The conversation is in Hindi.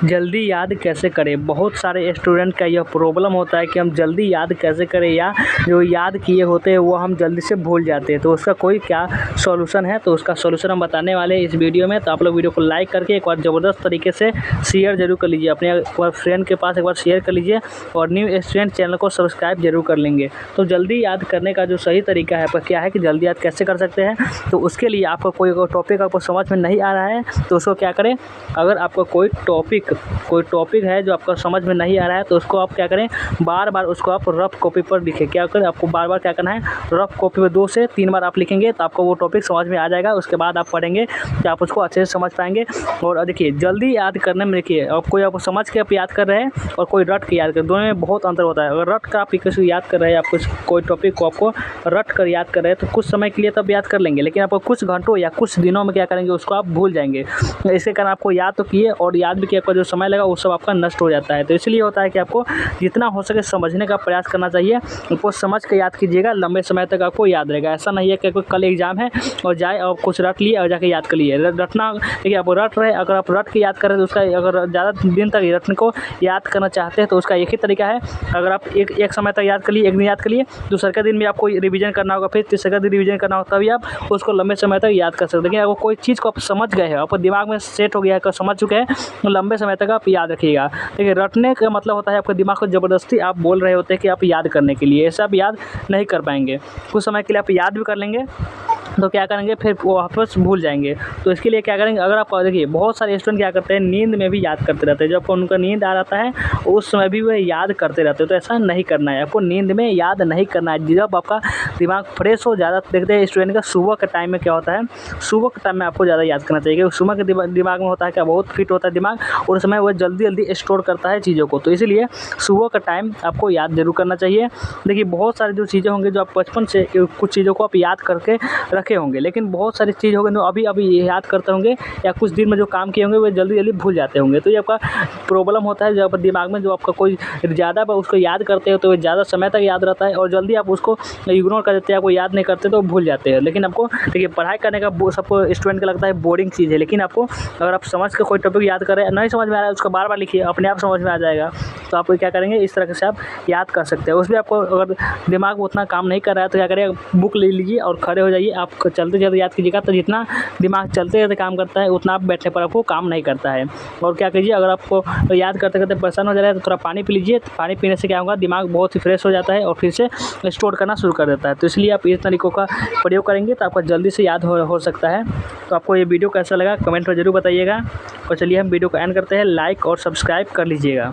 जल्दी याद कैसे करें। बहुत सारे स्टूडेंट का यह प्रॉब्लम होता है कि हम जल्दी याद कैसे करें या जो याद किए होते हैं वो हम जल्दी से भूल जाते हैं। तो उसका कोई क्या सॉल्यूशन है, तो उसका सॉल्यूशन हम बताने वाले हैं इस वीडियो में। तो आप लोग वीडियो को लाइक करके एक बार ज़बरदस्त तरीके से शेयर जरूर कर लीजिए, अपने एक बार फ्रेंड के पास एक बार शेयर कर लीजिए और न्यू स्टूडेंट चैनल को सब्सक्राइब जरूर कर लेंगे। तो जल्दी याद करने का जो सही तरीका है आपका क्या है कि जल्दी याद कैसे कर सकते हैं। तो उसके लिए आपको कोई टॉपिक आपको समझ में नहीं आ रहा है तो उसको क्या करें, अगर आपको कोई टॉपिक है जो आपको समझ में नहीं आ रहा है तो उसको आप क्या करें, बार बार उसको आप रफ कॉपी पर लिखें। क्या करें, आपको बार बार क्या करना है, रफ कॉपी पर 2 से 3 बार आप लिखेंगे तो आपको वो टॉपिक समझ में आ जाएगा। उसके बाद आप पढ़ेंगे तो आप उसको अच्छे से समझ पाएंगे। और देखिए जल्दी याद करने में देखिए, और कोई आपको समझ के आप याद कर रहे हैं और कोई रट के याद कर, दोनों में बहुत अंतर होता है। अगर रट कर आप किसी याद कर रहे हैं, आप कोई टॉपिक को आपको रट कर याद कर रहे हैं तो कुछ समय के लिए तब याद कर लेंगे, लेकिन आपको कुछ घंटों या कुछ दिनों में क्या करेंगे, उसको आप भूल जाएंगे। इसके कारण आपको याद तो किए और याद भी किया, आपका जो समय लगा वो सब आपका नष्ट हो जाता है। तो इसलिए होता है कि आपको जितना हो सके समझने का प्रयास करना चाहिए। उसको समझ के याद कीजिएगा, लंबे समय तक आपको याद रहेगा। ऐसा नहीं है कि कोई कल एग्जाम है और जाए और कुछ रट लिए और जाके याद कर लिए। रटना देखिए, आप रट रहे, अगर आप रट के याद करें तो उसका, अगर ज़्यादा दिन तक रटने को याद करना चाहते हैं तो उसका एक ही तरीका है। अगर आप एक समय तक याद कर लिए, एक दिन याद कर लिए, दूसरे के दिन भी आपको रिवीजन करना होगा, फिर तीसरे का दिन रिवीजन करना होगा, तभी आप उसको लंबे समय तक याद कर सकते हैं। लेकिन अगर कोई चीज़ को आप समझ गए हैं, आपको दिमाग में सेट हो गया है, समझ चुके हैं, तो लंबे समय तक आप याद रखिएगा। देखिए रटने का मतलब होता है आपके दिमाग को ज़बरदस्ती आप बोल रहे होते हैं कि आप याद करने के लिए, ऐसा आप याद नहीं कर पाएंगे। कुछ समय के लिए आप याद भी कर लेंगे तो क्या करेंगे, फिर वो वापस भूल जाएंगे। तो इसके लिए क्या करेंगे, अगर आप देखिए बहुत सारे स्टूडेंट क्या करते हैं, नींद में भी याद करते रहते हैं। जब उनका नींद आ जाता है उस समय भी वह याद करते रहते हैं। तो ऐसा नहीं करना है, आपको नींद में याद नहीं करना है। जब आपका दिमाग फ्रेश हो, ज़्यादा देखते हैं स्टूडेंट का सुबह के टाइम में क्या होता है, सुबह के टाइम में आपको ज़्यादा याद करना चाहिए, क्योंकि सुबह के दिमाग में होता है क्या, बहुत फिट होता है दिमाग और उस समय वह जल्दी जल्दी स्टोर करता है चीज़ों को। तो इसीलिए सुबह का टाइम आपको याद जरूर करना चाहिए। देखिए बहुत सारी जो चीज़ें होंगी जो आप बचपन से कुछ चीज़ों को आप याद करके रखे होंगे, लेकिन बहुत सारी चीज़ होंगे जो अभी याद करते होंगे या कुछ दिन में जो काम किए होंगे वो जल्दी जल्दी भूल जाते होंगे। तो ये आपका प्रॉब्लम होता है, जब दिमाग में जो आपका कोई ज़्यादा उसको याद करते हो तो वो ज़्यादा समय तक याद रहता है, और जल्दी आप उसको इग्नोर कर देते हैं, आपको याद नहीं करते तो भूल जाते हैं। लेकिन आपको देखिए पढ़ाई करने का सबको स्टूडेंट को लगता है बोरिंग चीज़ है, लेकिन आपको अगर आप समझ के कोई टॉपिक याद कर रहे हैं, नहीं समझ में आ रहा है, उसको बार बार लिखिए, अपने आप समझ में आ जाएगा। तो आप क्या करेंगे, इस तरह से आप याद कर सकते हैं। उसमें आपको अगर दिमाग उतना काम नहीं कर रहा है तो क्या करिए, बुक ले लीजिए और खड़े हो जाइए, आप चलते चलते याद कीजिएगा। तो जितना दिमाग चलते चलते काम करता है उतना आप बैठने पर आपको काम नहीं करता है। और क्या कीजिए, अगर आपको याद करते करते परेशान हो जा रहा है तो थोड़ा पानी पी लीजिए। पानी पीने से क्या होगा, दिमाग बहुत ही फ्रेश हो जाता है और फिर से स्टोर करना शुरू कर देता है। तो इसलिए आप इस तरीक़ों का प्रयोग करेंगे तो आपका जल्दी से याद हो सकता है। तो आपको ये वीडियो कैसा लगा कमेंट में ज़रूर बताइएगा। और चलिए हम वीडियो को एंड करते हैं, लाइक और सब्सक्राइब कर लीजिएगा।